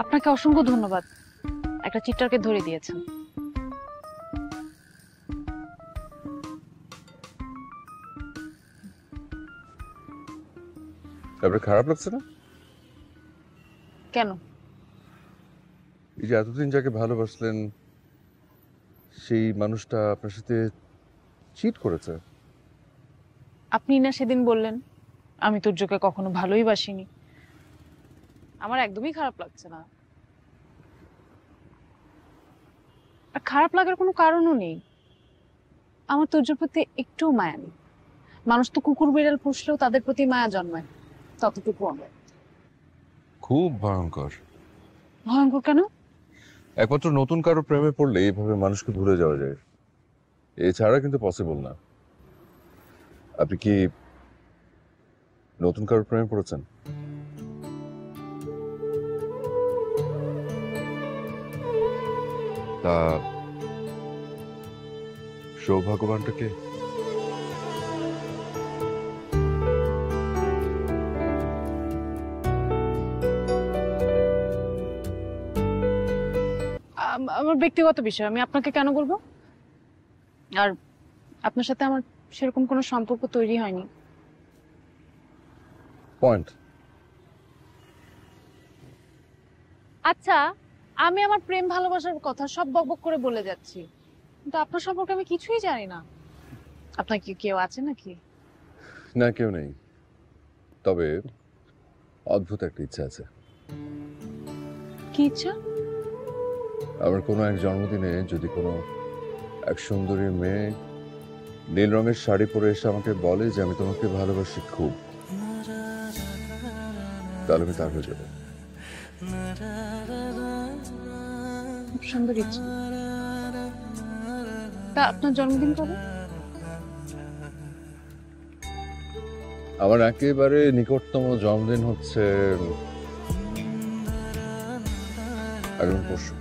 আপনাকে অসংখ্য ধন্যবাদ, একটা চিটারকে ধরে দিয়েছেন। তারপরে খারাপ লাগছে না? কেন? এই যে এতদিন যাকে ভালোবাসলেন সেই মানুষটা আপনার সাথে চিট করেছে। আপনি না সেদিন বললেন আমি তুর্যকে কখনো ভালোই বাসিনি। আমার একদমই খারাপ লাগছে না, আর খারাপ লাগার কোনো কারণও নেই। আমার তুর্যর প্রতি একটুও মায়া নেই। মানুষ তো কুকুর বিড়াল পুষলেও তাদের প্রতি মায়া জন্মায়, ততটুকু আমার। খুব ভয়ঙ্কর। ভয়ঙ্কর কেন? একমাত্র নতুন কারো প্রেমে পড়লে এইভাবে মানুষকে ভুলে যাওয়া যায়, এছাড়া কিন্তু পসিবল না। আপনি কি নতুন কারো প্রেমে পড়েছেন? তা সৌভাগ্যবানটাকে? আমার ব্যক্তিগত বিষয়, আমি আপনাকে কেন বলবো? আর আপনার সাথে আমার সেরকম কোনো সম্পর্ক তৈরি হয়নি। পয়েন্ট। আচ্ছা, আমি আমার প্রেম ভালোবাসার কথা সব বকবক করে বলে যাচ্ছি, কিন্তু আপনার সম্পর্কে আমি কিছুই জানি না। আপনার কি কেউ আছে নাকি? না, কেউ নেই, তবে অদ্ভুত একটা ইচ্ছা আছে। কি ইচ্ছা? আমার কোনো এক জন্মদিনে যদি কোনো এক সুন্দরী মেয়ে নীল রঙের শাড়ি পরে এসে আমাকে বলে যে আমি তোমাকে ভালোবাসি খুব, তাহলে আমি তার হয়ে যাবো। খুব সুন্দর ইচ্ছা। তা আপনার জন্মদিন কবে? আমার একেবারে নিকটতম জন্মদিন হচ্ছে আগামী পরশু।